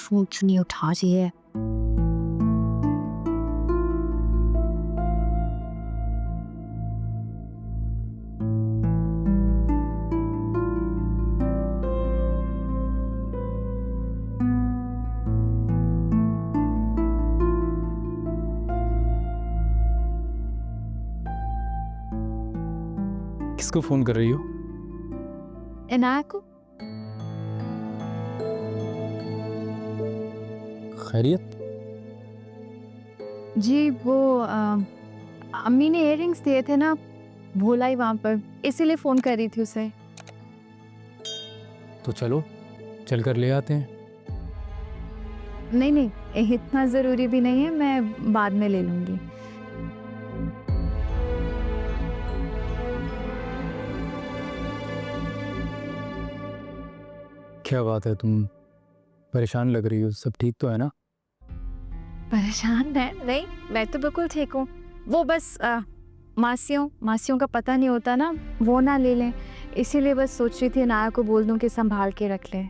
Phone क्यों नहीं उठा रही है? किसको फोन कर रही हो? इनाया को। खैरियत? जी वो अम्मी ने इयररिंग्स दिए थे ना, भूला ही वहां पर, इसीलिए फोन कर रही थी उसे। तो चलो चल कर ले आते हैं। नहीं नहीं, इतना जरूरी भी नहीं है, मैं बाद में ले लूंगी। क्या बात है, तुम परेशान लग रही हो, सब ठीक तो है ना? परेशान है? नहीं, मैं तो बिल्कुल ठीक हूँ। वो बस मासियों का पता नहीं होता ना, वो ना ले लें, इसीलिए बस सोच रही थी नाया को बोल दूं कि संभाल के रख ले।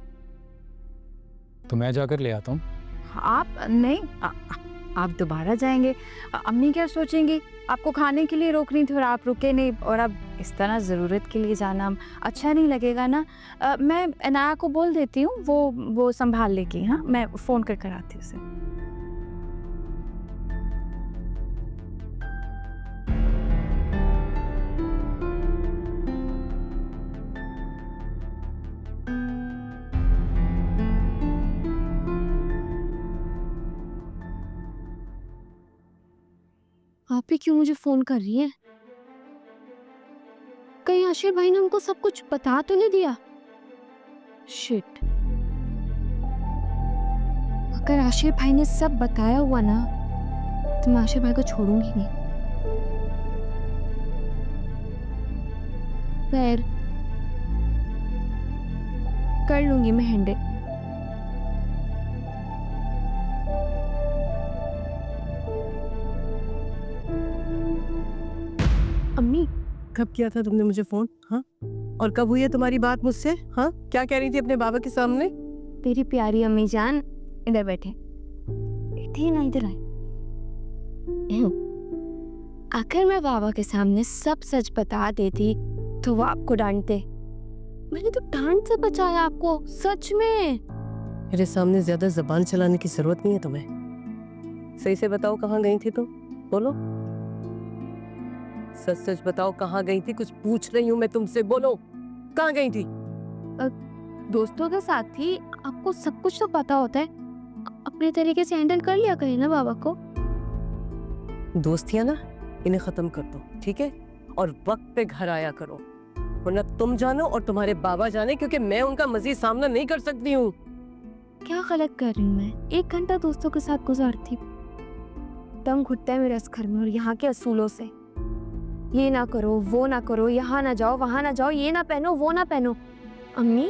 तो मैं जाकर ले आता हूँ। आप नहीं, आप दोबारा जाएंगे, अम्मी क्या सोचेंगी? आपको खाने के लिए रोक रही थी और आप रुके नहीं, और अब इस तरह ज़रूरत के लिए जाना अच्छा नहीं लगेगा ना। मैं अनाया को बोल देती हूँ, वो संभाल लेगी। हाँ, मैं फ़ोन कर आती हूँ उसे। आप ही क्यों मुझे फोन कर रही हैं? कहीं आशिर भाई ने हमको सब कुछ बता तो नहीं दिया? शिट, अगर आशिर भाई ने सब बताया हुआ ना, तो मैं आशिर भाई को छोड़ूंगी नहीं। खैर, कर लूंगी मैं हैंडल। अम्मी, कब किया था तुमने मुझे फोन? हाँ, और कब हुई है तुम्हारी बात मुझसे? हाँ, क्या कह रही थी अपने बाबा के सामने? मेरी प्यारी अम्मी जान, इधर बैठे बैठे ना, इधर आए। आखिर मैं बाबा के सामने सब सच बता देती तो वो आपको डांटते। मैंने तो डांट से बचाया आपको, सच में। मेरे सामने ज्यादा जबान चलाने की जरूरत नहीं है तुम्हें। सही से बताओ, कहाँ गई थी तुम? बोलो, सच सच बताओ, कहाँ गई थी? कुछ पूछ रही हूँ मैं तुमसे, बोलो कहाँ गई थी? दोस्तों के साथ थी, आपको सब कुछ तो पता होता है, अपने तरीके से हैंडल कर लिया करिए ना बाबा को। दोस्तियां ना, इन्हें खत्म कर दो, ठीक है? और वक्त पे घर आया करो, वरना तुम जानो और तुम्हारे बाबा जाने, क्योंकि मैं उनका मजीद सामना नहीं कर सकती हूँ। क्या गलत कर रही हूँ मैं? 1 घंटा दोस्तों के साथ गुजारती, दम घुटता है मेरे इस घर में और यहाँ के असूलों से। ये ना करो, वो ना करो, यहाँ ना जाओ, वहां ना जाओ, ये ना पहनो, वो ना पहनो। अम्मी,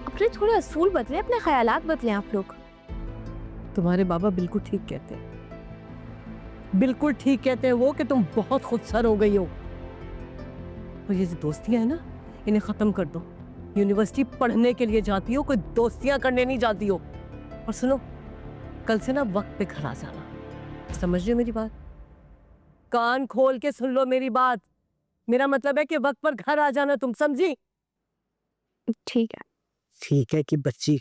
अपने थोड़े असूल बदले, अपने ख्यालात बदले आप लोग। तुम्हारे बाबा बिल्कुल ठीक कहते हैं, बिल्कुल ठीक कहते हैं वो, कि तुम बहुत खुदसर हो गई हो। और ये जो दोस्तियां है ना, इन्हें खत्म कर दो। यूनिवर्सिटी पढ़ने के लिए जाती हो, कोई दोस्तियां करने नहीं जाती हो। और सुनो, कल से ना वक्त पे घर आ जाना, समझ रहे हो मेरी बात? कान खोल के सुन लो मेरी बात। मेरा मतलब है कि वक्त पर घर आ जाना, तुम समझी? ठीक है। ठीक है कि बच्ची?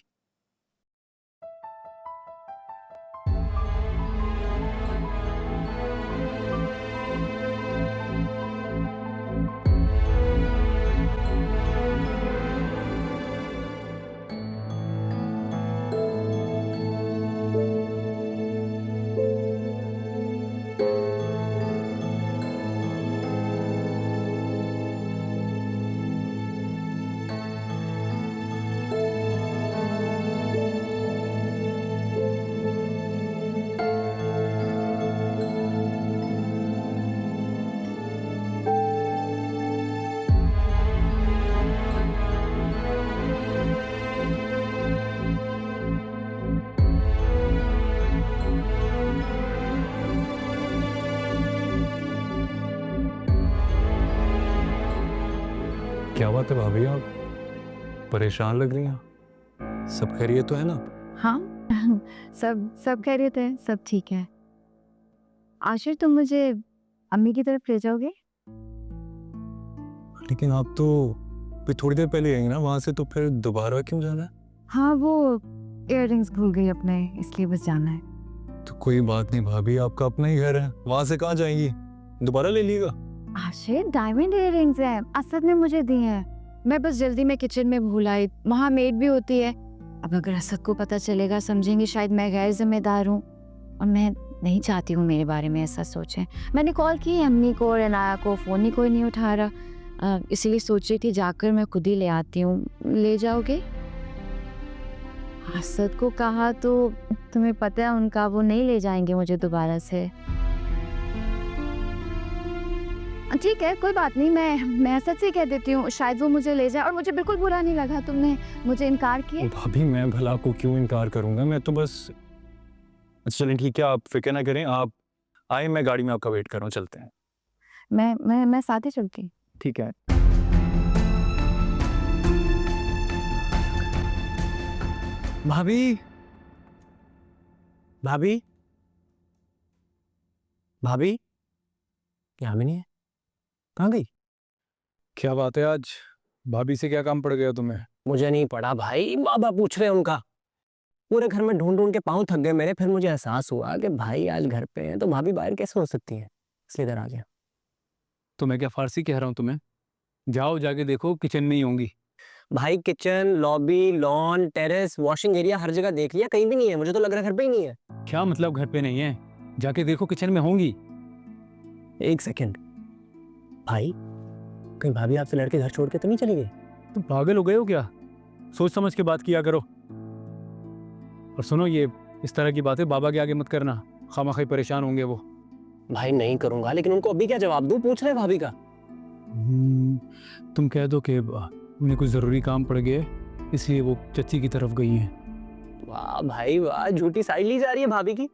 क्या बात है भाभी, आप परेशान लग रही हैं? सब खैरियत तो है ना? हाँ सब खैरियत है, सब ठीक है। आशिर तुम मुझे अम्मी की तरफ ले जाओगे? लेकिन आप तो अभी थोड़ी देर पहले आएंगे ना वहाँ से, तो फिर दोबारा क्यों जाना है? हाँ वो इयररिंग्स भूल गई अपने, इसलिए बस जाना है। तो कोई बात नहीं भाभी, आपका अपना ही घर है, वहाँ से कहाँ जाएंगी? दोबारा ले लीजिएगा। आशिर डायमंड इयररिंग्स हैं, असद ने मुझे दी हैं। मैं बस जल्दी में किचन में भूल आई, वहाँ मेड भी होती है। अब अगर असद को पता चलेगा समझेंगे शायद मैं गैर जिम्मेदार हूँ, और मैं नहीं चाहती हूँ मेरे बारे में ऐसा सोचें। मैंने कॉल की अम्मी को और अनाया को, फ़ोन ही कोई नहीं उठा रहा, इसीलिए सोच रही थी जाकर मैं खुद ही ले आती हूँ। ले जाओगे? असद को कहा तो तुम्हें पता है उनका, वो नहीं ले जाएंगे मुझे दोबारा से। ठीक है कोई बात नहीं, मैं असद से कह देती हूँ, शायद वो मुझे ले जाए। और मुझे बिल्कुल बुरा नहीं लगा तुमने मुझे इनकार किया। भाभी मैं भला को क्यों इनकार करूंगा, मैं तो बस। अच्छा चलें ठीक है, आप फिक्र ना करें, आप आए, मैं गाड़ी में आपका वेट कर रहा हूँ, चलते हैं। मैं साथ ही चलती। ठीक है। भाभी भाभी भाभी यहाँ भी नहीं है, कहाँ गई? क्या बात है, आज भाभी से क्या काम पड़ गया तुम्हें? मुझे नहीं पड़ा भाई, बाबा पूछ रहे हैं उनका। पूरे घर में ढूंढ ढूंढ के पाँव थक गए मेरे, फिर मुझे एहसास हुआ कि भाई आज घर पे हैं तो भाभी बाहर कैसे हो सकती है, इसलिए इधर आ गया। तो मैं क्या फारसी कह रहा हूँ तुम्हें? जाओ जाके देखो, किचन में ही होंगी। भाई kitchen, lobby, lawn, terrace, washing area हर जगह देख लिया, कहीं भी नहीं है। मुझे तो लग रहा है घर पे ही नहीं है। क्या मतलब घर पे नहीं है? जाके देखो, किचन में होंगी। एक सेकेंड भाई, कहीं भाभी आपसे लड़के घर छोड़ के तो नहीं चली गई? तुम पागल हो गए हो क्या? सोच समझ के बात किया करो। और सुनो, ये इस तरह की बातें बाबा के आगे मत करना, खामखा परेशान होंगे वो। भाई नहीं करूंगा, लेकिन उनको अभी क्या जवाब दूं? पूछ रहे हैं भाभी का। तुम कह दो कि उन्हें कुछ ज़रूरी काम पड़ गया, इसलिए वो चच्ची की तरफ गई हैं। वाह भाई वाह, झूठी साइड ली जा रही है भाभी की।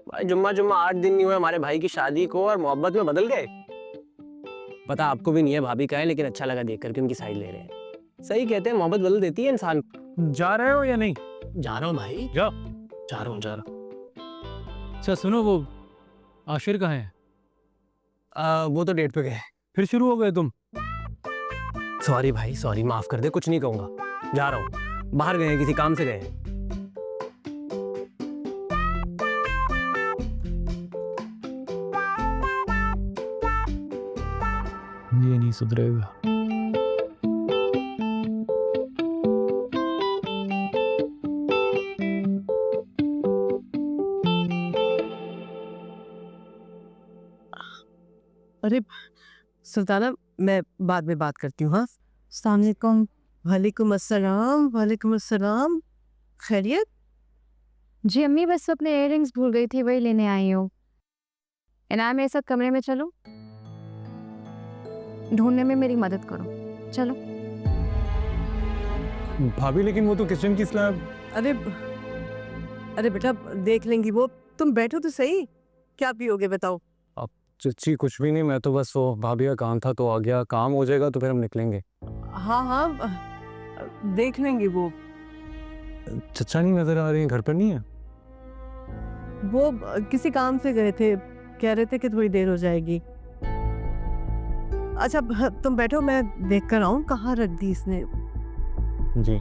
भाई जुम्मा 8 दिन नहीं हुए हमारे भाई की शादी को और मोहब्बत में बदल गए। पता आपको भी नहीं है भाभी का है, लेकिन अच्छा लगा देख करके उनकी साइड ले रहे हैं। सही कहते हैं, मोहब्बत बदल देती है इंसान। जा रहे हो या नहीं? जा रहा हूँ भाई, जाओ। जा रहा हूँ। अच्छा सुनो, वो आशिर कहाँ है? वो तो डेट पे गए। फिर शुरू हो गए तुम? सॉरी भाई सॉरी, माफ कर दे, कुछ नहीं कहूंगा। जा रहा हूँ, बाहर गए हैं, किसी काम से गए हैं। ये नहीं सुधरेगा। अरे सुल्ताना, मैं बाद में बात करती हूँ। हाँ, अस्सलाम वालेकुम। वालेकुम अस्सलाम। वालेकुम अस्सलाम। खैरियत? जी अम्मी, बस अपने इयररिंग्स भूल गई थी, वही लेने आई हूँ। इनाया मेरे साथ कमरे में चलो, ढूंढने में मेरी मदद करो, चलो। भाभी लेकिन वो तो किचन की स्लैब। अरे बेटा देख लेंगी वो, तुम बैठो तो सही। क्या पियोगे बताओ? चच्ची कुछ भी नहीं, मैं तो बस वो भाभी का काम था तो आ गया, काम हो जाएगा तो फिर हम निकलेंगे। हाँ हाँ देख लेंगी वो। चचा नहीं नजर आ रही है, घर पर नहीं है? वो किसी काम से गए थे, कह रहे थे कि थोड़ी देर हो जाएगी। अच्छा तुम बैठो, मैं देख कर आऊँ कहाँ रख दी इसने। जी।